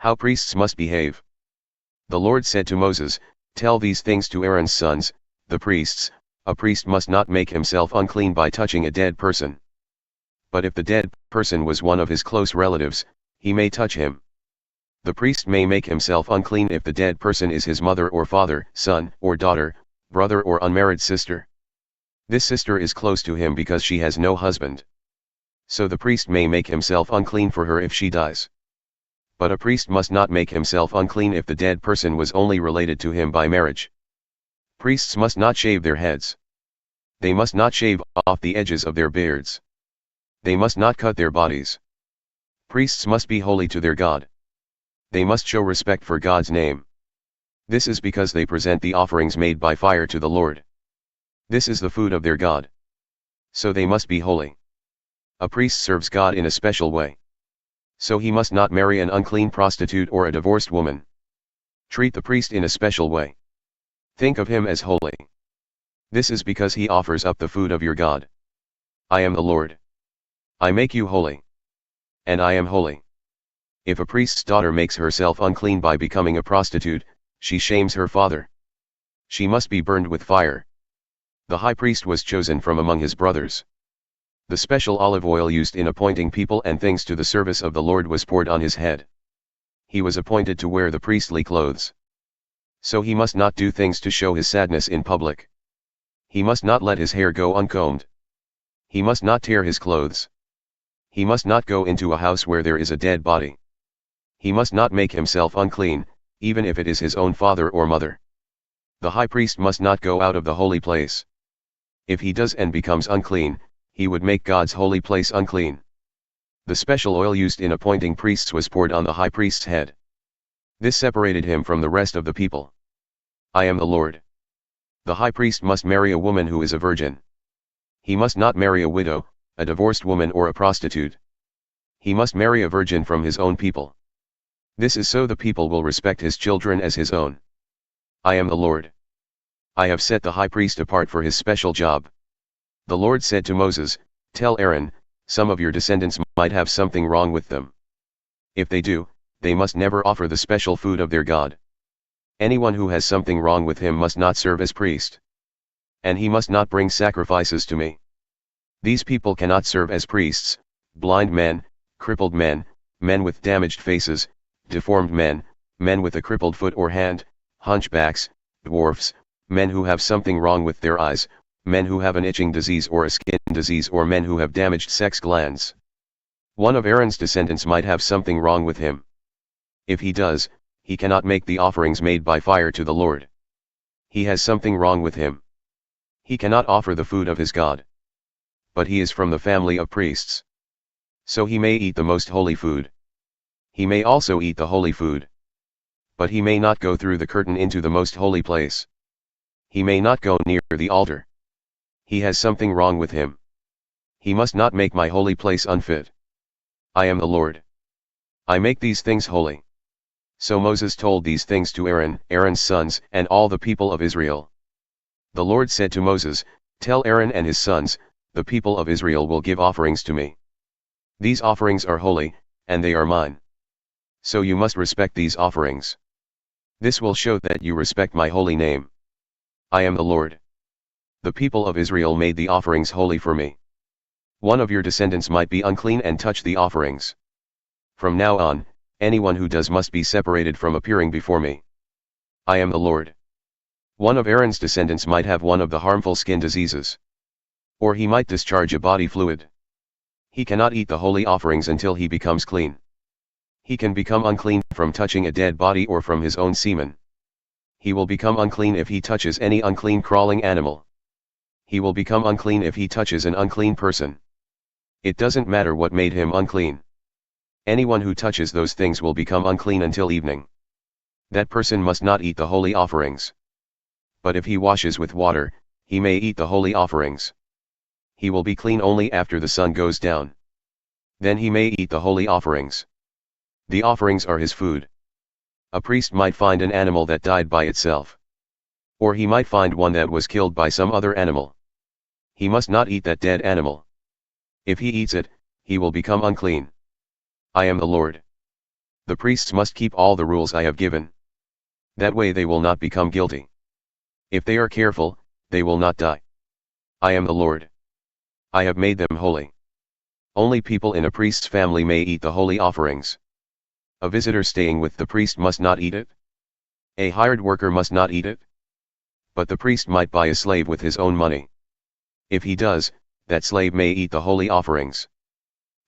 How priests must behave. The Lord said to Moses, "Tell these things to Aaron's sons, the priests. A priest must not make himself unclean by touching a dead person. But if the dead person was one of his close relatives, he may touch him. The priest may make himself unclean if the dead person is his mother or father, son or daughter, brother or unmarried sister. This sister is close to him because she has no husband. So the priest may make himself unclean for her if she dies. But a priest must not make himself unclean if the dead person was only related to him by marriage. Priests must not shave their heads. They must not shave off the edges of their beards. They must not cut their bodies. Priests must be holy to their God. They must show respect for God's name. This is because they present the offerings made by fire to the Lord. This is the food of their God. So they must be holy. A priest serves God in a special way. So he must not marry an unclean prostitute or a divorced woman. Treat the priest in a special way. Think of him as holy. This is because he offers up the food of your God. I am the Lord. I make you holy. And I am holy. If a priest's daughter makes herself unclean by becoming a prostitute, she shames her father. She must be burned with fire. The high priest was chosen from among his brothers. The special olive oil used in appointing people and things to the service of the Lord was poured on his head. He was appointed to wear the priestly clothes. So he must not do things to show his sadness in public. He must not let his hair go uncombed. He must not tear his clothes. He must not go into a house where there is a dead body. He must not make himself unclean, even if it is his own father or mother. The high priest must not go out of the holy place. If he does and becomes unclean, he would make God's holy place unclean. The special oil used in appointing priests was poured on the high priest's head. This separated him from the rest of the people. I am the Lord. The high priest must marry a woman who is a virgin. He must not marry a widow, a divorced woman or a prostitute. He must marry a virgin from his own people. This is so the people will respect his children as his own. I am the Lord. I have set the high priest apart for his special job. The Lord said to Moses, "Tell Aaron, some of your descendants might have something wrong with them. If they do, they must never offer the special food of their God. Anyone who has something wrong with him must not serve as priest. And he must not bring sacrifices to me. These people cannot serve as priests: blind men, crippled men, men with damaged faces, deformed men, men with a crippled foot or hand, hunchbacks, dwarfs, men who have something wrong with their eyes, men who have an itching disease or a skin disease, or men who have damaged sex glands. One of Aaron's descendants might have something wrong with him. If he does, he cannot make the offerings made by fire to the Lord. He has something wrong with him. He cannot offer the food of his God. But he is from the family of priests. So he may eat the most holy food. He may also eat the holy food. But he may not go through the curtain into the most holy place. He may not go near the altar. He has something wrong with him. He must not make my holy place unfit. I am the Lord. I make these things holy." So Moses told these things to Aaron, Aaron's sons, and all the people of Israel. The Lord said to Moses, "Tell Aaron and his sons, the people of Israel will give offerings to me. These offerings are holy, and they are mine. So you must respect these offerings. This will show that you respect my holy name. I am the Lord." The people of Israel made the offerings holy for me. One of your descendants might be unclean and touch the offerings. From now on, anyone who does must be separated from appearing before me. I am the Lord. One of Aaron's descendants might have one of the harmful skin diseases. Or he might discharge a body fluid. He cannot eat the holy offerings until he becomes clean. He can become unclean from touching a dead body or from his own semen. He will become unclean if he touches any unclean crawling animal. He will become unclean if he touches an unclean person. It doesn't matter what made him unclean. Anyone who touches those things will become unclean until evening. That person must not eat the holy offerings. But if he washes with water, he may eat the holy offerings. He will be clean only after the sun goes down. Then he may eat the holy offerings. The offerings are his food. A priest might find an animal that died by itself. Or he might find one that was killed by some other animal. He must not eat that dead animal. If he eats it, he will become unclean. I am the Lord. The priests must keep all the rules I have given. That way they will not become guilty. If they are careful, they will not die. I am the Lord. I have made them holy. Only people in a priest's family may eat the holy offerings. A visitor staying with the priest must not eat it. A hired worker must not eat it. But the priest might buy a slave with his own money. If he does, that slave may eat the holy offerings.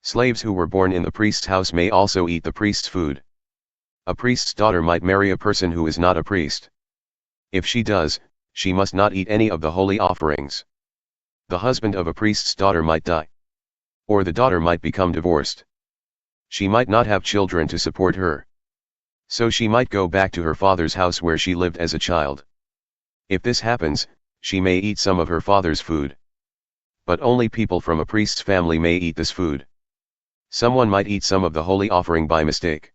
Slaves who were born in the priest's house may also eat the priest's food. A priest's daughter might marry a person who is not a priest. If she does, she must not eat any of the holy offerings. The husband of a priest's daughter might die. Or the daughter might become divorced. She might not have children to support her. So she might go back to her father's house where she lived as a child. If this happens, she may eat some of her father's food. But only people from a priest's family may eat this food. Someone might eat some of the holy offering by mistake.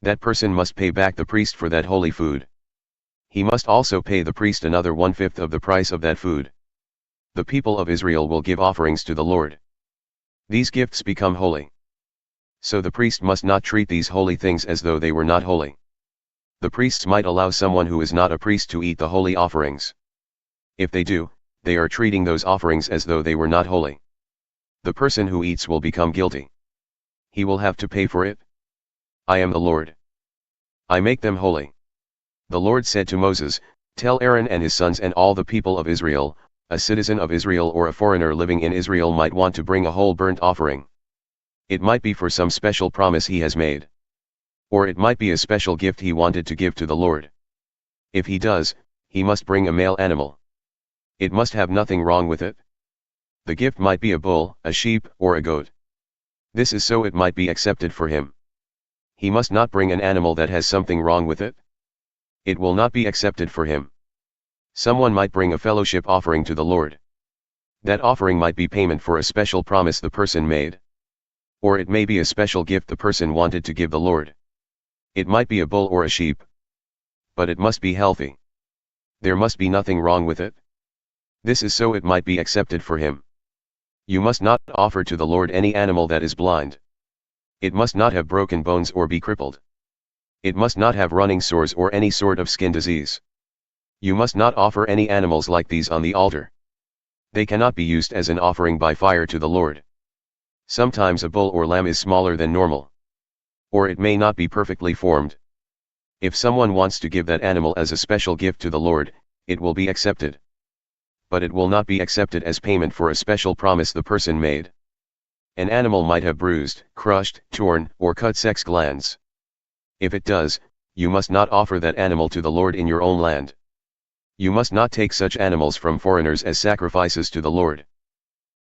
That person must pay back the priest for that holy food. He must also pay the priest another 1/5 of the price of that food. The people of Israel will give offerings to the Lord. These gifts become holy. So the priest must not treat these holy things as though they were not holy. The priests might allow someone who is not a priest to eat the holy offerings. If they do, they are treating those offerings as though they were not holy. The person who eats will become guilty. He will have to pay for it. I am the Lord. I make them holy. The Lord said to Moses, "Tell Aaron and his sons and all the people of Israel, a citizen of Israel or a foreigner living in Israel might want to bring a whole burnt offering. It might be for some special promise he has made. Or it might be a special gift he wanted to give to the Lord. If he does, he must bring a male animal. It must have nothing wrong with it. The gift might be a bull, a sheep, or a goat. This is so it might be accepted for him. He must not bring an animal that has something wrong with it. It will not be accepted for him. Someone might bring a fellowship offering to the Lord. That offering might be payment for a special promise the person made. Or it may be a special gift the person wanted to give the Lord. It might be a bull or a sheep. But it must be healthy. There must be nothing wrong with it. This is so it might be accepted for him. You must not offer to the Lord any animal that is blind. It must not have broken bones or be crippled. It must not have running sores or any sort of skin disease. You must not offer any animals like these on the altar. They cannot be used as an offering by fire to the Lord. Sometimes a bull or lamb is smaller than normal. Or it may not be perfectly formed. If someone wants to give that animal as a special gift to the Lord, it will be accepted. But it will not be accepted as payment for a special promise the person made. An animal might have bruised, crushed, torn, or cut sex glands. If it does, you must not offer that animal to the Lord in your own land. You must not take such animals from foreigners as sacrifices to the Lord.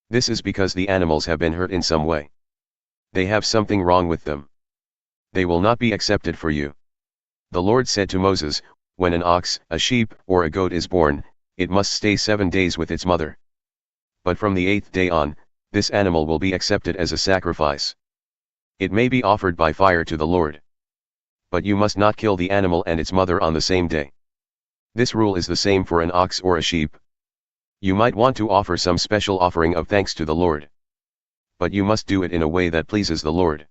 This is because the animals have been hurt in some way. They have something wrong with them. They will not be accepted for you. The Lord said to Moses, "When an ox, a sheep, or a goat is born, it must stay 7 days with its mother. But from the 8th day on, this animal will be accepted as a sacrifice. It may be offered by fire to the Lord. But you must not kill the animal and its mother on the same day. This rule is the same for an ox or a sheep. You might want to offer some special offering of thanks to the Lord. But you must do it in a way that pleases the Lord.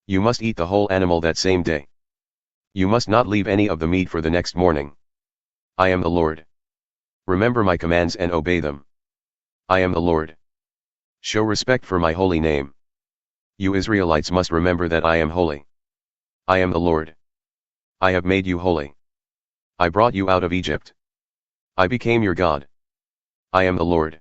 You must eat the whole animal that same day. You must not leave any of the meat for the next morning. I am the Lord. Remember my commands and obey them. I am the Lord. Show respect for my holy name. You Israelites must remember that I am holy. I am the Lord. I have made you holy. I brought you out of Egypt. I became your God. I am the Lord.